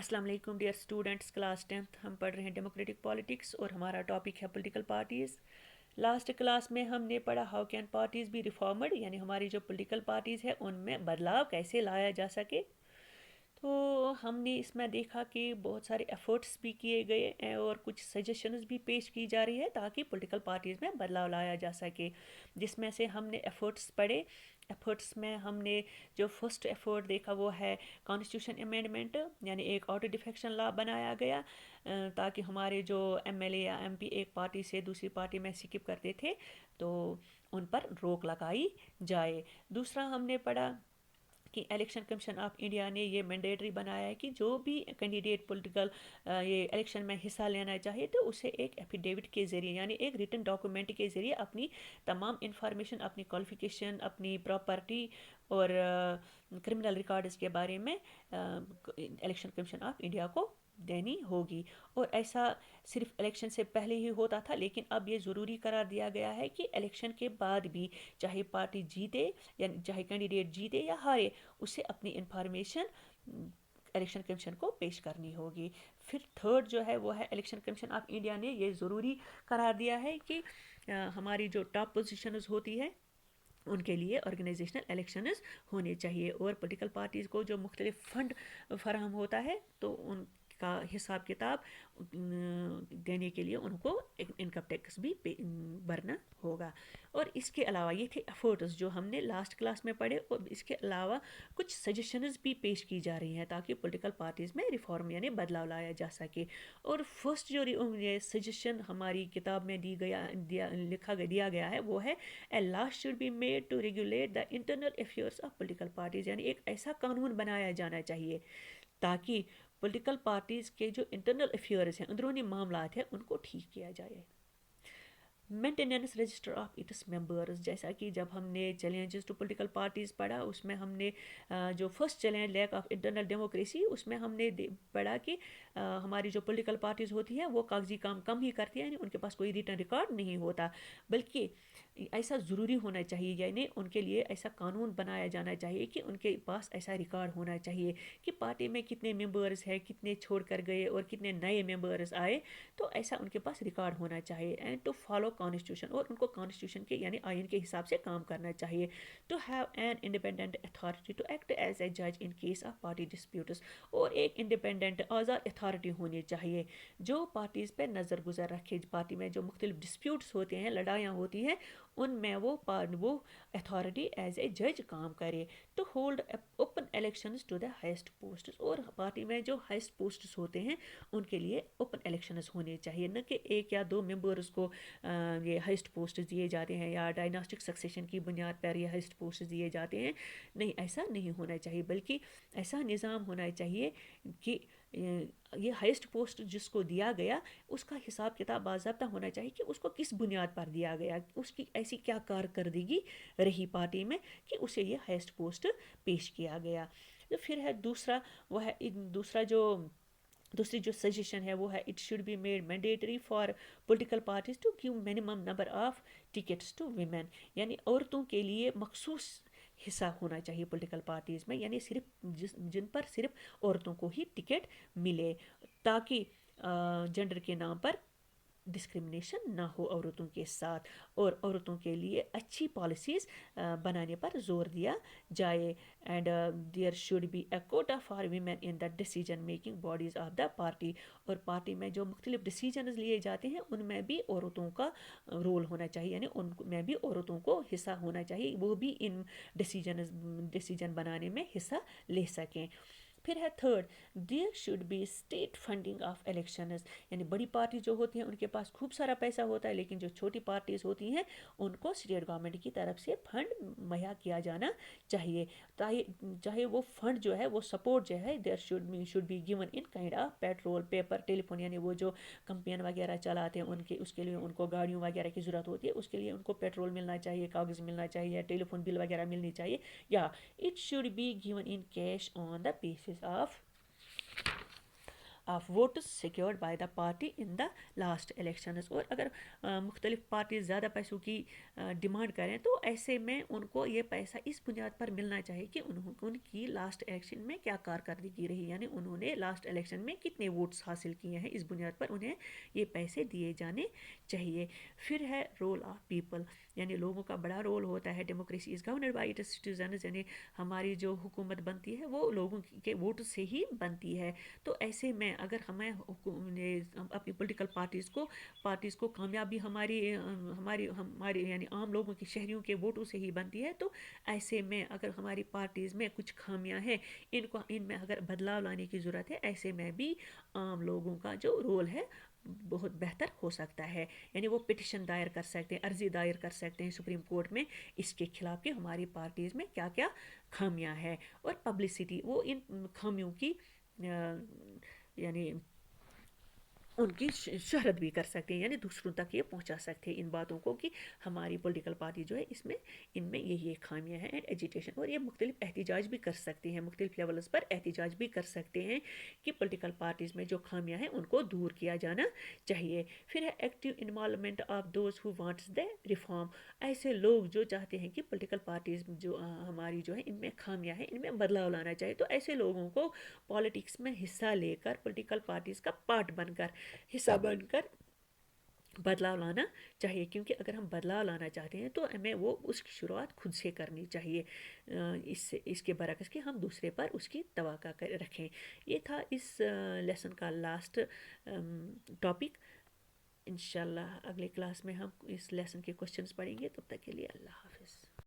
السلام علیکم dear students, class 10th ہم پڑھ رہے ہیں ڈیموکریٹک پالیٹکس اور ہمارا ٹاپک ہے پولیٹیکل پارٹیز۔ لاسٹ کلاس میں ہم نے پڑھا ہاؤ کین پارٹیز بھی ریفارمڈ، یعنی ہماری جو پولیٹیکل پارٹیز ہے ان میں بدلاؤ کیسے لایا جا سکے۔ تو ہم نے اس میں دیکھا کہ بہت سارے ایفرٹس بھی کیے گئے ہیں اور کچھ سجیشنز بھی پیش کی جا رہی ہے تاکہ پولیٹیکل پارٹیز میں بدلاؤ لایا جا سکے، جس میں سے ہم نے ایفرٹس پڑھے۔ ایفرٹس میں ہم نے جو فرسٹ ایفرٹ دیکھا وہ ہے کانسٹیٹیوشن امینڈمنٹ، یعنی ایک آٹو ڈیفیکشن لا بنایا گیا تاکہ ہمارے جو ایم ایل اے یا ایم پی ایک پارٹی سے دوسری پارٹی میں سکپ کرتے تھے تو ان پر روک لگائی جائے۔ دوسرا ہم نے پڑھا کہ الیکشن کمیشن آف انڈیا نے یہ مینڈیٹری بنایا ہے کہ جو بھی کینڈیڈیٹ پولیٹیکل یہ الیکشن میں حصہ لینا چاہے تو اسے ایک ایفیڈیوٹ کے ذریعے، یعنی ایک ریٹن ڈاکومنٹ کے ذریعے اپنی تمام انفارمیشن، اپنی کوالیفیکیشن، اپنی پراپرٹی اور کرمنل ریکارڈز کے بارے میں الیکشن کمیشن آف انڈیا کو دینی ہوگی۔ اور ایسا صرف الیکشن سے پہلے ہی ہوتا تھا، لیکن اب یہ ضروری قرار دیا گیا ہے کہ الیکشن کے بعد بھی چاہے پارٹی جیتے یا چاہے کینڈیڈیٹ جیتے یا ہارے، اسے اپنی انفارمیشن الیکشن کمیشن کو پیش کرنی ہوگی۔ پھر تھرڈ جو ہے وہ ہے الیکشن کمیشن آف انڈیا نے یہ ضروری قرار دیا ہے کہ ہماری جو ٹاپ پوزیشنز ہوتی ہے ان کے لیے آرگنائزیشنل الیکشنز ہونے چاہیے، اور پولیٹیکل پارٹیز کو جو مختلف فنڈ فراہم ہوتا ہے تو ان کا حساب کتاب دینے کے لیے ان کو انکم ٹیکس بھی بھرنا ہوگا۔ اور اس کے علاوہ یہ تھے ایفرٹس جو ہم نے لاسٹ کلاس میں پڑھے، اور اس کے علاوہ کچھ سجیشنز بھی پیش کی جا رہی ہیں تاکہ پولیٹیکل پارٹیز میں ریفارم یعنی بدلاؤ لایا جا سکے۔ اور فرسٹ جو سجیشن ہماری کتاب میں دیا گیا ہے وہ ہے a law should be made to regulate the internal affairs of political parties, یعنی ایک ایسا قانون بنایا جانا چاہیے تاکہ پولیٹیکل پارٹیز کے جو انٹرنل افیئرز ہیں، اندرونی معاملات ہیں، ان کو ٹھیک کیا جائے۔ Maintenance register of its members, جیسا کہ جب ہم نے چیلنجز ٹو پولیٹیکل پارٹیز پڑھا، اس میں ہم نے جو first challenge lack of internal democracy, اس میں ہم نے پڑھا کہ ہماری جو پولیٹیکل پارٹیز ہوتی ہیں وہ کاغذی کام کم ہی کرتی ہیں، یعنی ان کے پاس کوئی ریٹن ریکارڈ نہیں ہوتا، بلکہ ایسا ضروری ہونا چاہیے، یعنی ان کے لیے ایسا قانون بنایا جانا چاہیے کہ ان کے پاس ایسا ریکارڈ ہونا چاہیے کہ پارٹی میں کتنے ممبرز ہیں، کتنے چھوڑ کر گئے اور کتنے نئے ممبرز آئے، تو ایسا ان کے پاس ریکارڈ ہونا چاہیے۔ اینڈ ٹو فالو کانسٹیٹیوشن، اور ان کو کانسٹیٹیوشن کے یعنی آئین کے حساب سے کام کرنا چاہیے۔ To have an independent authority to act as a جج in case of party disputes, اور ایک انڈیپینڈنٹ آزاد اتھارٹی ہونی چاہیے جو پارٹیز پہ نظر گزر رکھے۔ پارٹی میں جو مختلف ڈسپیوٹس ہوتے ہیں، لڑائیاں ہوتی ہیں، ان میں وہ اتھارٹی ایز اے جج کام کرے۔ To hold open elections to the highest posts, اور پارٹی میں جو ہائیسٹ پوسٹس ہوتے ہیں ان کے لیے اوپن الیکشنز ہونے چاہیے، نہ کہ ایک یا دو ممبرز کو یہ ہائیسٹ پوسٹس دیے جاتے ہیں یا ڈائناسٹک سکسیشن کی بنیاد پر یہ ہائیسٹ پوسٹس دیے جاتے ہیں۔ نہیں، ایسا نہیں ہونا چاہیے، بلکہ ایسا نظام ہونا چاہیے کہ یہ ہائیسٹ پوسٹ جس کو دیا گیا اس کا حساب کتاب باضابطہ ہونا چاہیے کہ اس کو کس بنیاد پر دیا گیا، اس کی ایسی کیا کارکردگی رہی پارٹی میں کہ اسے یہ ہائیسٹ پوسٹ پیش کیا گیا۔ تو پھر ہے دوسرا، وہ ہے دوسری جو سجیشن ہے وہ ہے it should be made mandatory for political parties to give minimum number of tickets to women, یعنی عورتوں کے لیے مخصوص حصہ ہونا چاہیے پولیٹیکل پارٹیز میں، یعنی صرف جن پر صرف عورتوں کو ہی ٹکٹ ملے تاکہ جنڈر کے نام پر ڈسکرمنیشن نہ ہو عورتوں کے ساتھ، اور عورتوں کے لیے اچھی پالیسیز بنانے پر زور دیا جائے۔ And there should be a quota for women in the decision making bodies of the party, اور پارٹی میں جو مختلف ڈیسیجنز لیے جاتے ہیں ان میں بھی عورتوں کا رول ہونا چاہیے، یعنی ان میں بھی عورتوں کو حصہ ہونا چاہیے، وہ بھی ان ڈیسیجن بنانے میں حصہ لے سکیں۔ پھر ہے third, there should be state funding of elections, یعنی بڑی پارٹی جو ہوتی ہیں ان کے پاس خوب سارا پیسہ ہوتا ہے، لیکن جو چھوٹی پارٹیز ہوتی ہیں ان کو اسٹیٹ گورنمنٹ کی طرف سے فنڈ مہیا کیا جانا چاہیے، چاہے وہ فنڈ جو ہے وہ سپورٹ جو ہے there should be given in kind of petrol, paper, telephone, یعنی وہ جو کمپین وغیرہ چلاتے ہیں اس کے لیے ان کو گاڑیوں وغیرہ کی ضرورت ہوتی ہے، اس کے لیے ان کو پیٹرول ملنا چاہیے، کاغذ ملنا چاہیے، ٹیلی فون بل وغیرہ ملنی چاہیے، یا it should be given in cash on the basis of of votes secured by the party in the last elections. اور اگر مختلف پارٹیز زیادہ پیسوں کی ڈیمانڈ کریں تو ایسے میں ان کو یہ پیسہ اس بنیاد پر ملنا چاہیے کہ ان کی لاسٹ الیکشن میں کیا کارکردگی رہی, یعنی انہوں نے لاسٹ الیکشن میں کتنے ووٹس حاصل کیے ہیں, اس بنیاد پر انہیں یہ پیسے دیے جانے چاہیے. پھر ہے رول آف پیپل, یعنی لوگوں کا بڑا رول ہوتا ہے. Democracy is governed by it's citizens, یعنی ہماری جو حکومت بنتی ہے وہ لوگوں کے ووٹ سے ہی بنتی ہے. تو ایسے میں اگر ہمیں اپنی پولیٹیکل پارٹیز کو کامیابی ہماری یعنی عام لوگوں کی, شہریوں کے ووٹوں سے ہی بنتی ہے, تو ایسے میں اگر ہماری پارٹیز میں کچھ خامیاں ہیں, ان میں اگر بدلاؤ لانے کی ضرورت ہے, ایسے میں بھی عام لوگوں کا جو رول ہے بہت بہتر ہو سکتا ہے. یعنی وہ پٹیشن دائر کر سکتے ہیں, عرضی دائر کر سکتے ہیں سپریم کورٹ میں اس کے خلاف کہ ہماری پارٹیز میں کیا کیا خامیاں ہیں. اور پبلسٹی, وہ ان خامیوں کی یعنی ان کی شہرت بھی کر سکتے ہیں, یعنی دوسروں تک یہ پہنچا سکتے ہیں ان باتوں کو کہ ہماری پولیٹیکل پارٹی جو ہے ان میں یہ خامیاں ہیں, اینڈ ایجیٹیشن. اور یہ مختلف احتجاج بھی کر سکتے ہیں, مختلف لیولز پر احتجاج بھی کر سکتے ہیں کہ پولیٹیکل پارٹیز میں جو خامیاں ہیں ان کو دور کیا جانا چاہیے. پھر ہے active involvement of those who wants the reform, ایسے لوگ جو چاہتے ہیں کہ پولیٹیکل پارٹیز جو ہماری جو ہے ان میں خامیاں ہیں, ان میں بدلاؤ لانا چاہیے, تو ایسے لوگوں کو پالیٹکس میں حصہ لے کر, پولیٹیکل پارٹیز کا پارٹ بن کر, حصہ بن کر بدلاؤ لانا چاہیے. کیونکہ اگر ہم بدلاؤ لانا چاہتے ہیں تو ہمیں وہ اس کی شروعات خود سے کرنی چاہیے, اس کے برعکس کہ ہم دوسرے پر اس کی توقع رکھیں. یہ تھا اس لیسن کا لاسٹ ٹاپک. انشاءاللہ اگلے کلاس میں ہم اس لیسن کے کوشچنز پڑھیں گے. تب تک کے لیے اللہ حافظ.